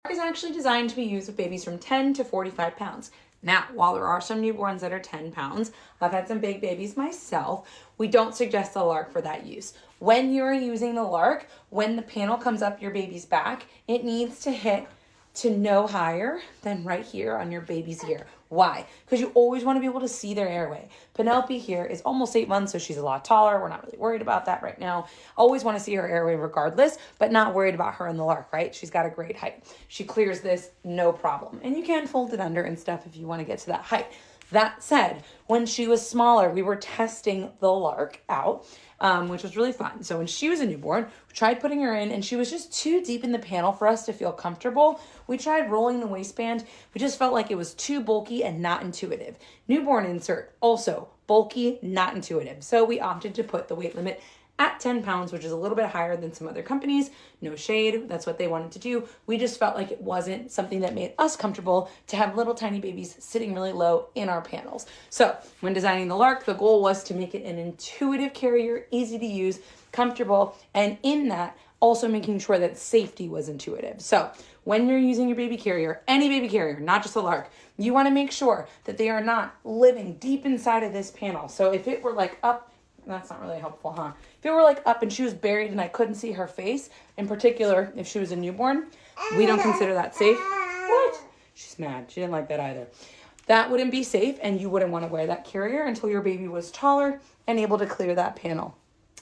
Is actually designed to be used with babies from 10 to 45 pounds. Now, while there are some newborns that are 10 pounds, I've had some big babies myself, we don't suggest the Lark for that use. When you're using the Lark, when the panel comes up your baby's back, it needs to hit to no higher than right here on your baby's ear. Why? Because you always want to be able to see their airway. Penelope here is almost 8 months, so she's a lot taller. We're not really worried about that right now. Always want to see her airway regardless, but not worried about her in the Lark, right? She's got a great height. She clears this, no problem. And you can fold it under and stuff if you want to get to that height. That said, when she was smaller, we were testing the Lark out, which was really fun. So when she was a newborn, we tried putting her in and she was just too deep in the panel for us to feel comfortable. We tried rolling the waistband. We just felt like it was too bulky and not intuitive. Newborn insert, also bulky, not intuitive. So we opted to put the weight limit at 10 pounds, which is a little bit higher than some other companies. No shade, that's what they wanted to do. We just felt like it wasn't something that made us comfortable to have little tiny babies sitting really low in our panels. So when designing the Lark, the goal was to make it an intuitive carrier, easy to use, comfortable, and in that, also making sure that safety was intuitive. So when you're using your baby carrier, any baby carrier, not just a Lark, you wanna make sure that they are not living deep inside of this panel. So if it were like up, that's not really helpful, huh? If it were like up and she was buried and I couldn't see her face, in particular, if she was a newborn, we don't consider that safe. What? She's mad. She didn't like that either. That wouldn't be safe and you wouldn't want to wear that carrier until your baby was taller and able to clear that panel.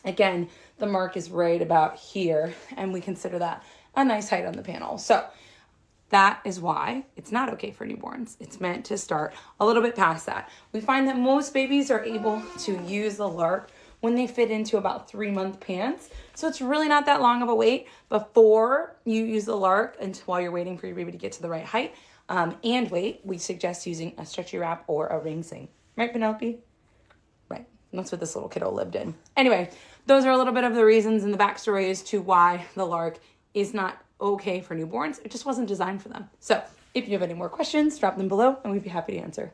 Again, the mark is right about here and we consider that a nice height on the panel. So that is why it's not okay for newborns. It's meant to start a little bit past that. We find that most babies are able to use the Lark when they fit into about 3-month pants. So it's really not that long of a wait before you use the Lark until while you're waiting for your baby to get to the right height and weight. We suggest using a stretchy wrap or a ring sing. Right, Penelope? Right. That's what this little kiddo lived in. Anyway, those are a little bit of the reasons and the backstory as to why the Lark is not okay for newborns. It just wasn't designed for them. So if you have any more questions, drop them below and we'd be happy to answer.